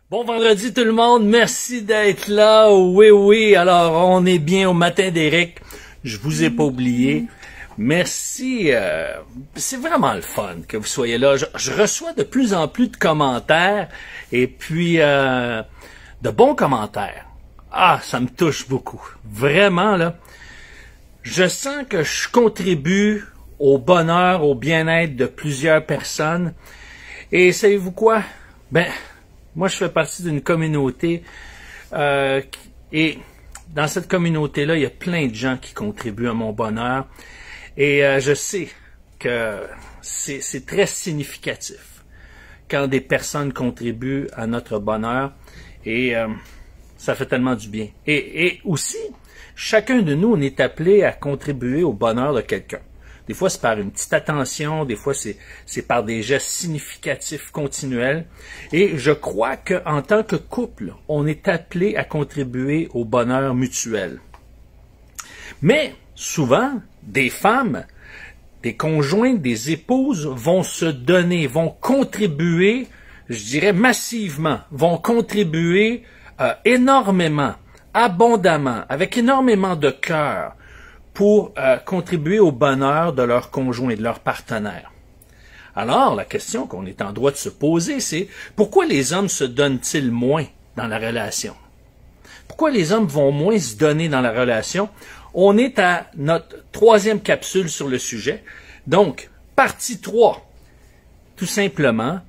Bon vendredi tout le monde, merci d'être là. Oui, alors on est bien au matin d'Éric. Je vous ai pas oublié. Merci, c'est vraiment le fun que vous soyez là. Je reçois de plus en plus de commentaires et puis de bons commentaires. Ah, ça me touche beaucoup. Vraiment, là. Je sens que je contribue au bonheur, au bien-être de plusieurs personnes. Et savez-vous quoi? Moi, je fais partie d'une communauté et dans cette communauté-là, il y a plein de gens qui contribuent à mon bonheur. Et je sais que c'est très significatif quand des personnes contribuent à notre bonheur et ça fait tellement du bien. Et aussi, chacun de nous, on est appelé à contribuer au bonheur de quelqu'un. Des fois, c'est par une petite attention, des fois, c'est par des gestes significatifs continuels. Et je crois qu'en tant que couple, on est appelé à contribuer au bonheur mutuel. Mais souvent, des femmes, des conjointes, des épouses vont se donner, vont contribuer, je dirais massivement, vont contribuer énormément, abondamment, avec énormément de cœur, pour contribuer au bonheur de leur conjoint et de leur partenaire. Alors, la question qu'on est en droit de se poser, c'est pourquoi les hommes se donnent-ils moins dans la relation? Pourquoi les hommes vont moins se donner dans la relation? On est à notre 3e capsule sur le sujet. Donc, partie 3. Tout simplement,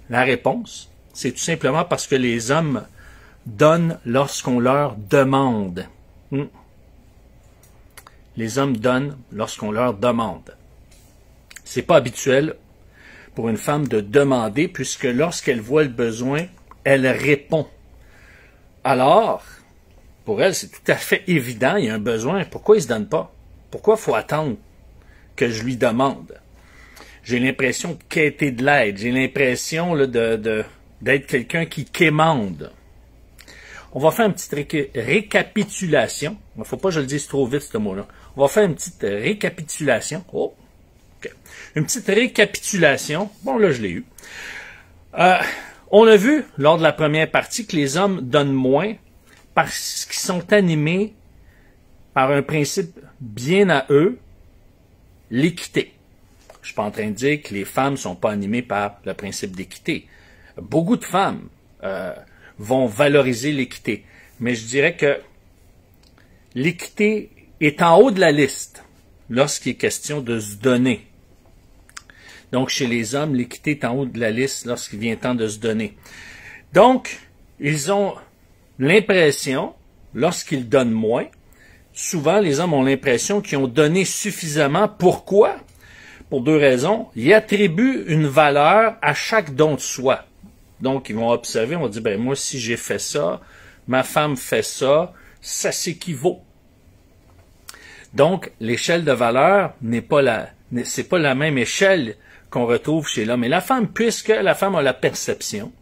la réponse, c'est tout simplement parce que les hommes donnent lorsqu'on leur demande. Les hommes donnent lorsqu'on leur demande. C'est pas habituel pour une femme de demander, puisque lorsqu'elle voit le besoin, elle répond. Alors, pour elle, c'est tout à fait évident, il y a un besoin. Pourquoi il se donne pas? Pourquoi il faut attendre que je lui demande? J'ai l'impression de quêter de l'aide. J'ai l'impression d'être quelqu'un qui quémande. On va faire une petite récapitulation. Il ne faut pas que je le dise trop vite, ce mot-là. On va faire une petite récapitulation. Oh, OK. Une petite récapitulation. Bon, là, je l'ai eu. On a vu, lors de la première partie, que les hommes donnent moins parce qu'ils sont animés par un principe bien à eux, l'équité. Je ne suis pas en train de dire que les femmes ne sont pas animées par le principe d'équité. Beaucoup de femmes vont valoriser l'équité. Mais je dirais que l'équité est en haut de la liste lorsqu'il est question de se donner. Donc, chez les hommes, l'équité est en haut de la liste lorsqu'il vient temps de se donner. Donc, ils ont l'impression, lorsqu'ils donnent moins, souvent les hommes ont l'impression qu'ils ont donné suffisamment. Pourquoi? Pour 2 raisons. Ils attribuent une valeur à chaque don de soi. Donc, ils vont observer, on va dire, moi, si j'ai fait ça, ma femme fait ça, ça s'équivaut. Donc, l'échelle de valeur c'est pas la même échelle qu'on retrouve chez l'homme et la femme, puisque la femme a la perception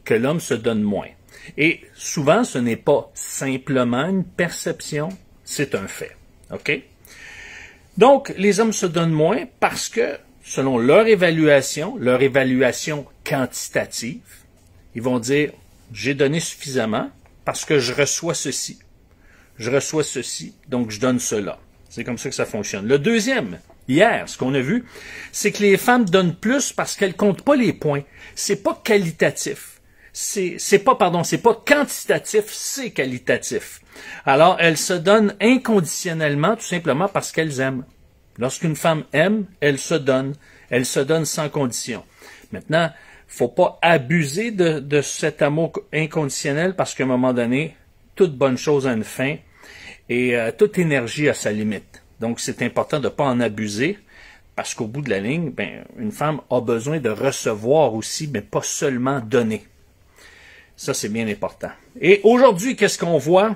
que l'homme se donne moins. Et souvent, ce n'est pas simplement une perception, c'est un fait. OK? Donc, les hommes se donnent moins parce que, selon leur évaluation quantitative, ils vont dire, j'ai donné suffisamment parce que je reçois ceci. Je reçois ceci, donc je donne cela. C'est comme ça que ça fonctionne. Le deuxième, hier, ce qu'on a vu, c'est que les femmes donnent plus parce qu'elles comptent pas les points. C'est pas qualitatif. C'est pas quantitatif, c'est qualitatif. Alors, elles se donnent inconditionnellement, tout simplement parce qu'elles aiment. Lorsqu'une femme aime, elle se donne sans condition. Maintenant, faut pas abuser de cet amour inconditionnel parce qu'à un moment donné, toute bonne chose a une fin et toute énergie a sa limite. Donc, c'est important de ne pas en abuser parce qu'au bout de la ligne, une femme a besoin de recevoir aussi, mais pas seulement donner. Ça, c'est bien important. Et aujourd'hui, qu'est-ce qu'on voit?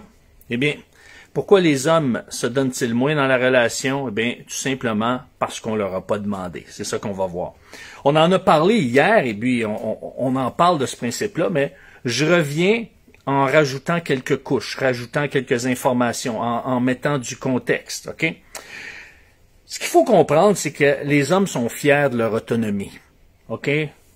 Eh bien, pourquoi les hommes se donnent-ils moins dans la relation? Eh bien, tout simplement parce qu'on leur a pas demandé. C'est ça qu'on va voir. On en a parlé hier, et puis on en parle de ce principe-là, mais je reviens en rajoutant quelques couches, rajoutant quelques informations, en mettant du contexte. OK? Ce qu'il faut comprendre, c'est que les hommes sont fiers de leur autonomie. OK?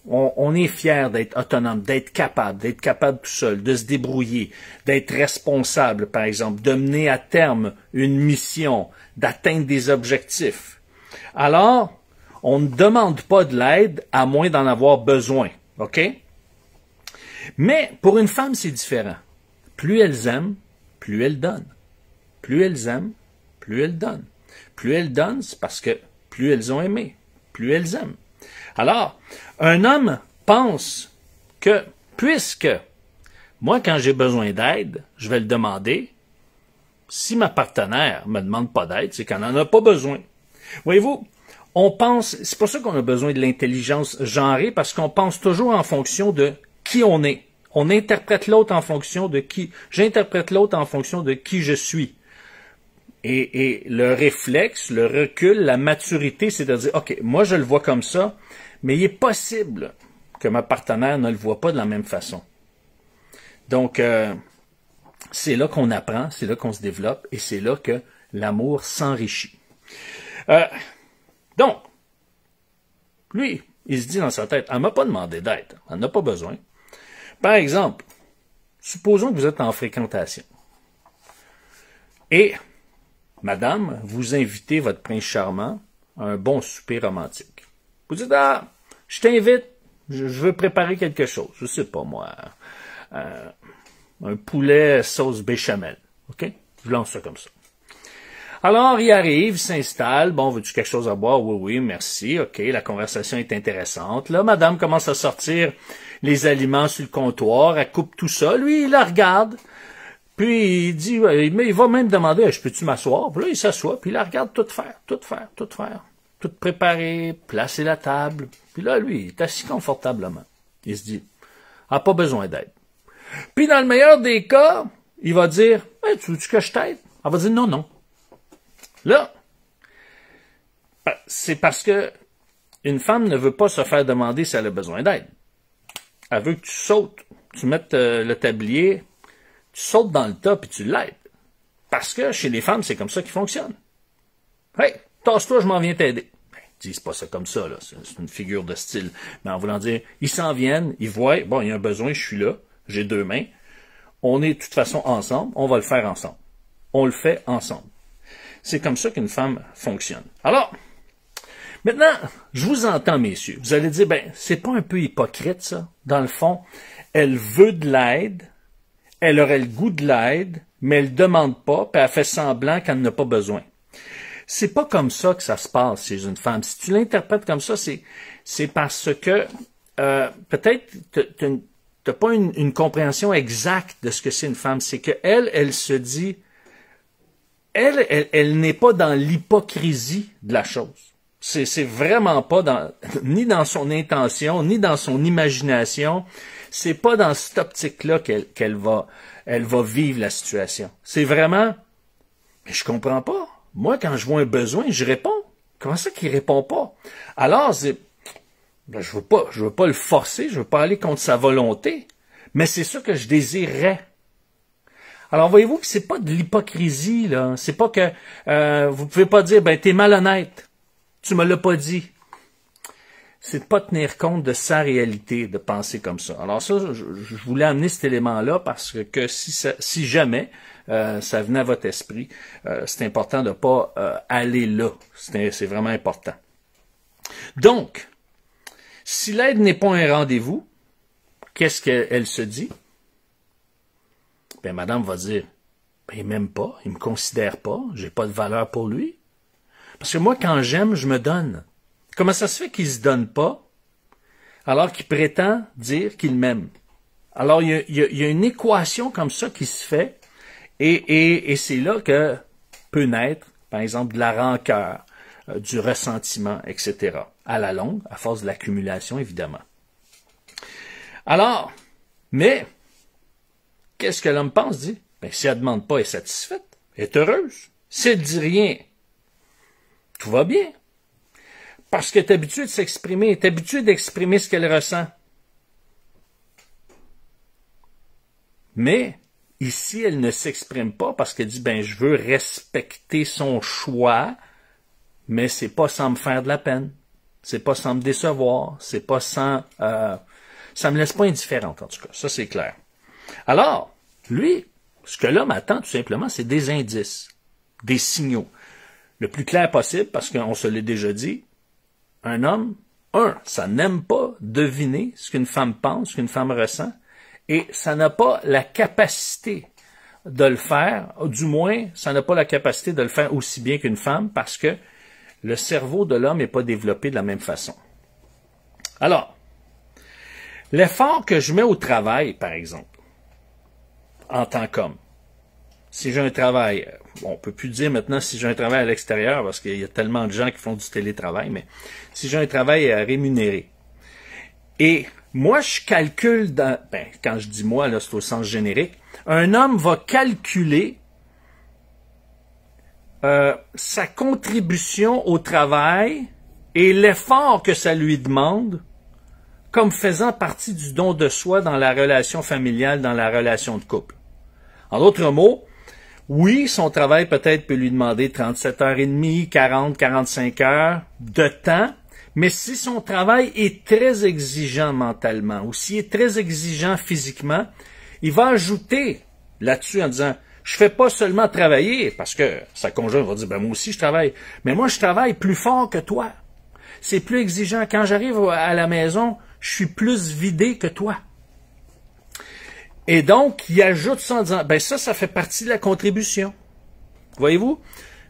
on est fier d'être autonome, d'être capable tout seul, de se débrouiller, d'être responsable, par exemple, de mener à terme une mission, d'atteindre des objectifs. Alors, on ne demande pas de l'aide à moins d'en avoir besoin, OK? Mais pour une femme, c'est différent. Plus elles aiment, plus elles donnent. Plus elles aiment, plus elles donnent. Plus elles donnent, c'est parce que plus elles ont aimé, plus elles aiment. Alors, un homme pense que, puisque moi, quand j'ai besoin d'aide, je vais le demander. Si ma partenaire me demande pas d'aide, c'est qu'elle n'en a pas besoin. Voyez-vous, on pense, c'est pour ça qu'on a besoin de l'intelligence genrée, parce qu'on pense toujours en fonction de qui on est. On interprète l'autre en fonction de qui, j'interprète l'autre en fonction de qui je suis. Et le réflexe, le recul, la maturité, c'est de dire, OK, moi je le vois comme ça, mais il est possible que ma partenaire ne le voit pas de la même façon. Donc, c'est là qu'on apprend, c'est là qu'on se développe, et c'est là que l'amour s'enrichit. Donc, lui, il se dit dans sa tête, elle m'a pas demandé d'aide, elle n'a pas besoin. Par exemple, supposons que vous êtes en fréquentation. Et madame, vous invitez votre prince charmant à un bon souper romantique. Vous dites, ah, je t'invite, je veux préparer quelque chose. Je sais pas, moi, un poulet sauce béchamel. OK? Je lance ça comme ça. Alors, il arrive, il s'installe. Bon, veux-tu quelque chose à boire? Oui, oui, merci. OK, la conversation est intéressante. Là, madame commence à sortir les aliments sur le comptoir. Elle coupe tout ça. Lui, il la regarde. Puis, il dit, il va même demander, je peux-tu m'asseoir? Puis là, il s'assoit. Puis, il la regarde tout faire. Tout préparer, placer la table. Puis là, lui, il est assis confortablement. Il se dit, ah, pas besoin d'aide. Puis, dans le meilleur des cas, il va dire, hey, tu veux-tu que je t'aide? Elle va dire, non, non. Là, c'est parce que une femme ne veut pas se faire demander si elle a besoin d'aide. Elle veut que tu sautes, tu mettes le tablier, tu sautes dans le tas puis tu l'aides. Parce que chez les femmes, c'est comme ça qu'ils fonctionnent. Hey, tasse-toi, je m'en viens t'aider. Ben, ils disent pas ça comme ça, là. C'est une figure de style. Mais en voulant dire, ils s'en viennent, ils voient, bon, il y a un besoin, je suis là, j'ai deux mains. On est de toute façon ensemble, on va le faire ensemble. On le fait ensemble. C'est comme ça qu'une femme fonctionne. Alors, maintenant, je vous entends, messieurs. Vous allez dire, ben, c'est pas un peu hypocrite, ça? Dans le fond, elle veut de l'aide, elle aurait le goût de l'aide, mais elle demande pas, puis elle fait semblant qu'elle n'a pas besoin. C'est pas comme ça que ça se passe chez une femme. Si tu l'interprètes comme ça, c'est parce que peut-être t'as pas une compréhension exacte de ce que c'est une femme. C'est que elle se dit, elle n'est pas dans l'hypocrisie de la chose. C'est vraiment pas ni dans son intention, ni dans son imagination. C'est pas dans cette optique-là qu'elle va vivre la situation. C'est vraiment, mais je comprends pas. Moi, quand je vois un besoin, je réponds. Comment ça qu'il répond pas? Alors, ben, je veux pas le forcer, je veux pas aller contre sa volonté, mais c'est ça que je désirerais. Alors, voyez-vous que c'est pas de l'hypocrisie, là. C'est pas que vous pouvez pas dire, ben, t'es malhonnête. Tu me l'as pas dit. C'est de pas tenir compte de sa réalité, de penser comme ça. Alors ça, je voulais amener cet élément-là parce que si jamais ça venait à votre esprit, c'est important de pas aller là. C'est vraiment important. Donc, si l'aide n'est pas un rendez-vous, qu'est-ce qu'elle se dit? Ben, madame va dire, ben, il m'aime pas, il me considère pas, j'ai pas de valeur pour lui. Parce que moi, quand j'aime, je me donne. Comment ça se fait qu'il se donne pas, alors qu'il prétend dire qu'il m'aime? Alors, il y a une équation comme ça qui se fait, et c'est là que peut naître, par exemple, de la rancœur, du ressentiment, etc. À la longue, à force de l'accumulation, évidemment. Alors, mais, qu'est-ce que l'homme pense, dit? Ben, si elle ne demande pas, elle est satisfaite, elle est heureuse. Si elle ne dit rien, tout va bien. Parce qu'elle est habituée de s'exprimer, elle est habituée d'exprimer ce qu'elle ressent. Mais, ici, elle ne s'exprime pas parce qu'elle dit, ben, je veux respecter son choix, mais c'est pas sans me faire de la peine. c'est pas sans me décevoir, c'est pas sans... ça me laisse pas indifférente, en tout cas. Ça, c'est clair. Alors, lui, ce que l'homme attend, tout simplement, c'est des indices, des signaux. Le plus clair possible, parce qu'on se l'est déjà dit, un homme, ça n'aime pas deviner ce qu'une femme pense, ce qu'une femme ressent, et ça n'a pas la capacité de le faire, du moins, ça n'a pas la capacité de le faire aussi bien qu'une femme, parce que le cerveau de l'homme n'est pas développé de la même façon. Alors, l'effort que je mets au travail, par exemple, en tant qu'homme, si j'ai un travail, bon, on peut plus dire maintenant si j'ai un travail à l'extérieur, parce qu'il y a tellement de gens qui font du télétravail, mais si j'ai un travail à rémunérer, et moi, je calcule, quand je dis moi, là, c'est au sens générique, un homme va calculer sa contribution au travail et l'effort que ça lui demande comme faisant partie du don de soi dans la relation familiale, dans la relation de couple. En d'autres mots, oui, son travail peut-être peut lui demander 37h30, 40, 45 heures de temps, mais si son travail est très exigeant mentalement ou s'il est très exigeant physiquement, il va ajouter là-dessus en disant « Je fais pas seulement travailler », parce que sa conjointe va dire « Ben moi aussi je travaille, mais moi je travaille plus fort que toi. C'est plus exigeant. Quand j'arrive à la maison, je suis plus vidé que toi. » Et donc, il ajoute ça en disant « Ben ça fait partie de la contribution. » Voyez-vous,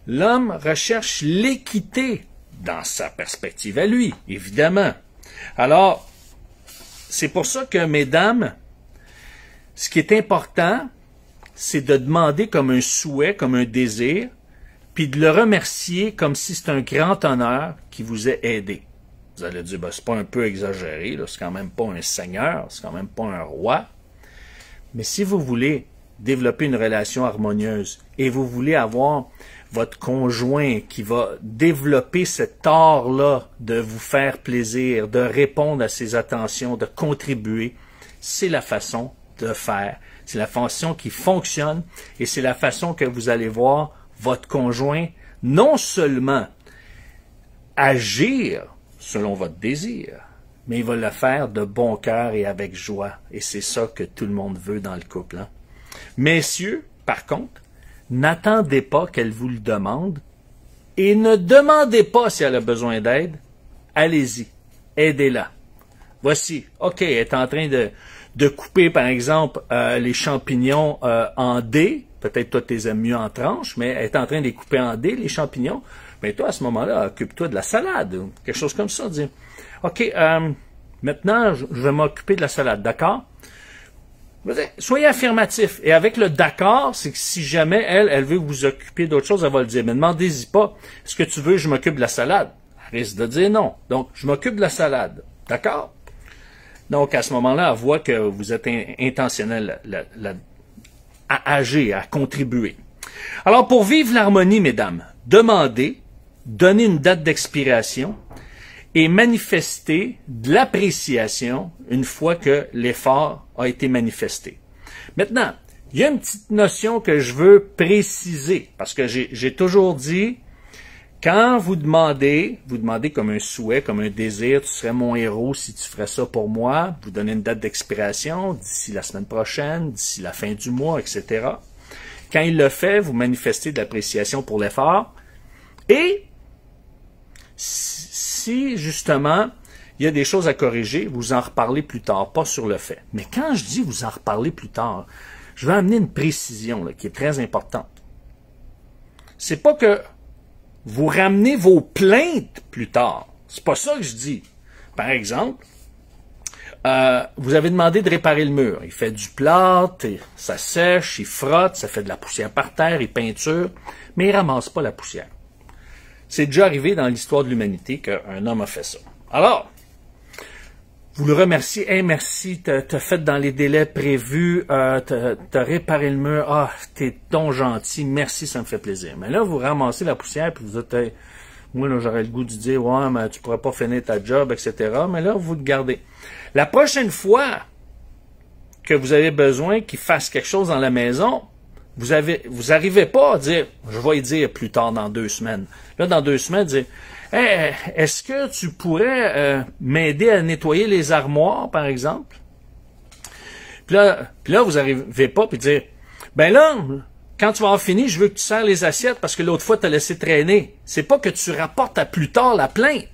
l'homme recherche l'équité dans sa perspective à lui, évidemment. Alors, c'est pour ça que, mesdames, ce qui est important, c'est de demander comme un souhait, comme un désir, puis de le remercier comme si c'est un grand honneur qui vous ait aidé. Vous allez dire, ben, c'est pas un peu exagéré, là, c'est quand même pas un seigneur, c'est quand même pas un roi. Mais si vous voulez développer une relation harmonieuse et vous voulez avoir votre conjoint qui va développer cet art-là de vous faire plaisir, de répondre à ses attentions, de contribuer, c'est la façon de faire. C'est la façon qui fonctionne et c'est la façon que vous allez voir votre conjoint non seulement agir selon votre désir, mais il va le faire de bon cœur et avec joie. Et c'est ça que tout le monde veut dans le couple. Hein? Messieurs, par contre, n'attendez pas qu'elle vous le demande et ne demandez pas si elle a besoin d'aide. Allez-y, aidez-la. Voici, OK, elle est en train de couper, par exemple, les champignons en dés. Peut-être toi, tu les aimes mieux en tranches, mais elle est en train de les couper en dés, les champignons. Mais toi, à ce moment-là, occupe-toi de la salade, ou quelque chose comme ça. Dis, OK, maintenant, je vais m'occuper de la salade, d'accord? Soyez affirmatif. Et avec le d'accord, c'est que si jamais elle veut vous occuper d'autre chose, elle va le dire. Mais demandez-y pas, est-ce que tu veux que je m'occupe de la salade? Elle risque de dire non. Donc, je m'occupe de la salade. D'accord? Donc, à ce moment-là, elle voit que vous êtes intentionnel à agir, à contribuer. Alors, pour vivre l'harmonie, mesdames, demandez, donnez une date d'expiration et manifester de l'appréciation une fois que l'effort a été manifesté. Maintenant, il y a une petite notion que je veux préciser, parce que j'ai toujours dit, quand vous demandez comme un souhait, comme un désir, tu serais mon héros si tu ferais ça pour moi, vous donnez une date d'expiration d'ici la semaine prochaine, d'ici la fin du mois, etc. Quand il le fait, vous manifestez de l'appréciation pour l'effort. Et si, justement, il y a des choses à corriger, vous en reparlez plus tard, pas sur le fait. Mais quand je dis vous en reparlez plus tard, je vais amener une précision là, qui est très importante. C'est pas que vous ramenez vos plaintes plus tard. C'est pas ça que je dis. Par exemple, vous avez demandé de réparer le mur. Il fait du plâtre, ça sèche, il frotte, ça fait de la poussière par terre, il peinture, mais il ramasse pas la poussière. C'est déjà arrivé dans l'histoire de l'humanité qu'un homme a fait ça. Alors, vous le remerciez. Hey, merci, t'as fait dans les délais prévus, t'as réparé le mur. Ah, t'es donc gentil, merci, ça me fait plaisir. Mais là, vous ramassez la poussière, puis vous êtes, moi, là, j'aurais le goût de dire, ouais, mais tu pourrais pas finir ta job, etc. Mais là, vous le gardez. La prochaine fois que vous avez besoin qu'il fasse quelque chose dans la maison, vous arrivez pas à dire, je vais y dire plus tard dans 2 semaines. Là, dans 2 semaines, dire, Hey, est-ce que tu pourrais m'aider à nettoyer les armoires, par exemple? Puis là, vous n'arrivez pas puis dire, ben là, quand tu vas avoir fini, je veux que tu sers les assiettes parce que l'autre fois, tu as laissé traîner. C'est pas que tu rapportes à plus tard la plainte.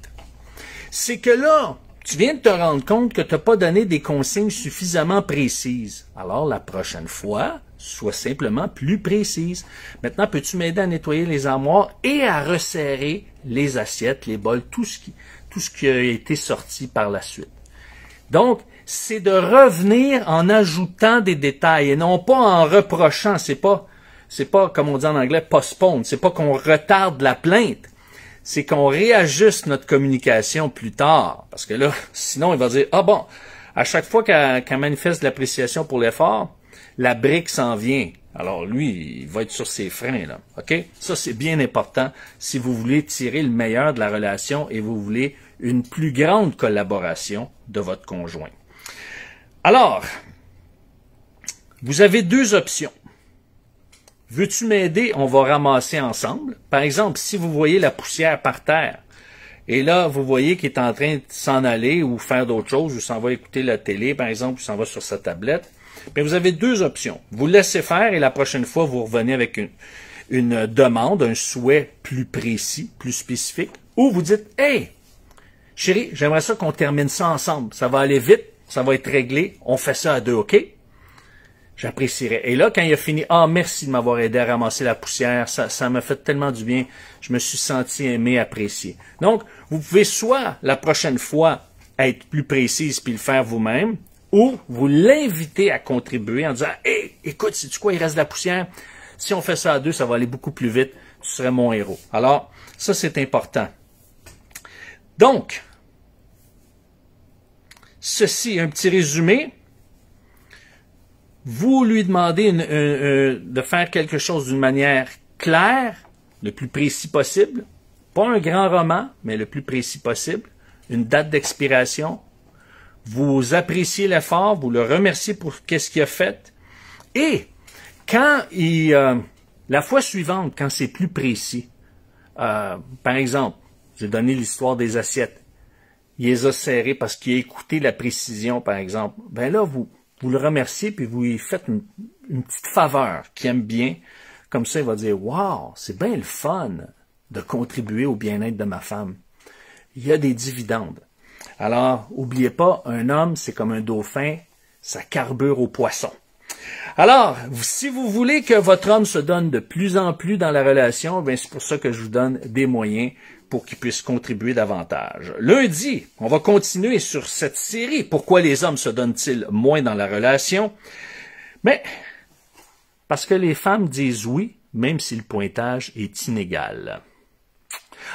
C'est que là, tu viens de te rendre compte que tu n'as pas donné des consignes suffisamment précises. Alors, la prochaine fois, sois simplement plus précise. Maintenant, peux-tu m'aider à nettoyer les armoires et à resserrer les assiettes, les bols, tout ce qui a été sorti par la suite. Donc, c'est de revenir en ajoutant des détails et non pas en reprochant. C'est pas, comme on dit en anglais, postpone. C'est pas qu'on retarde la plainte. C'est qu'on réajuste notre communication plus tard. Parce que là, sinon, il va dire, ah bon, à chaque fois qu'elle manifeste de l'appréciation pour l'effort, la brique s'en vient. Alors lui, il va être sur ses freins, là. OK? Ça, c'est bien important si vous voulez tirer le meilleur de la relation et vous voulez une plus grande collaboration de votre conjoint. Alors, vous avez deux options. Veux-tu m'aider? On va ramasser ensemble. Par exemple, si vous voyez la poussière par terre, et là, vous voyez qu'il est en train de s'en aller ou faire d'autres choses, ou s'en va écouter la télé, par exemple, ou s'en va sur sa tablette, bien, vous avez deux options. Vous laissez faire et la prochaine fois, vous revenez avec une demande, un souhait plus précis, plus spécifique, ou vous dites, « Hey, chérie, j'aimerais ça qu'on termine ça ensemble. Ça va aller vite, ça va être réglé, on fait ça à deux, OK? » J'apprécierais. Et là, quand il a fini, « Ah, merci de m'avoir aidé à ramasser la poussière, ça m'a fait tellement du bien, je me suis senti aimé, apprécié. » Donc, vous pouvez soit, la prochaine fois, être plus précise puis le faire vous-même, ou vous l'invitez à contribuer en disant « Hey, écoute, sais-tu quoi, il reste de la poussière? Si on fait ça à deux, ça va aller beaucoup plus vite, tu serais mon héros. » Alors, ça, c'est important. Donc, ceci, un petit résumé. Vous lui demandez de faire quelque chose d'une manière claire, le plus précis possible. Pas un grand roman, mais le plus précis possible. Une date d'expiration. Vous appréciez l'effort, vous le remerciez pour qu'est-ce qu'il a fait. Et quand la fois suivante, quand c'est plus précis, par exemple, j'ai donné l'histoire des assiettes. Il les a serrées parce qu'il a écouté la précision, par exemple. Ben là, vous le remerciez puis vous lui faites une petite faveur qu'il aime bien. Comme ça, il va dire « Wow, c'est bien le fun de contribuer au bien-être de ma femme. Il y a des dividendes. » Alors, n'oubliez pas, un homme, c'est comme un dauphin, ça carbure au poisson. Alors, si vous voulez que votre homme se donne de plus en plus dans la relation, bien c'est pour ça que je vous donne des moyens pour qu'il puisse contribuer davantage. Lundi, on va continuer sur cette série. Pourquoi les hommes se donnent-ils moins dans la relation? Mais parce que les femmes disent oui, même si le pointage est inégal.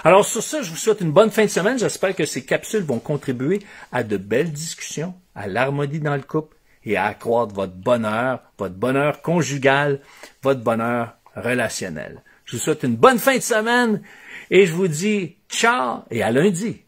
Alors sur ça, je vous souhaite une bonne fin de semaine. J'espère que ces capsules vont contribuer à de belles discussions, à l'harmonie dans le couple et à accroître votre bonheur conjugal, votre bonheur relationnel. Je vous souhaite une bonne fin de semaine et je vous dis ciao et à lundi.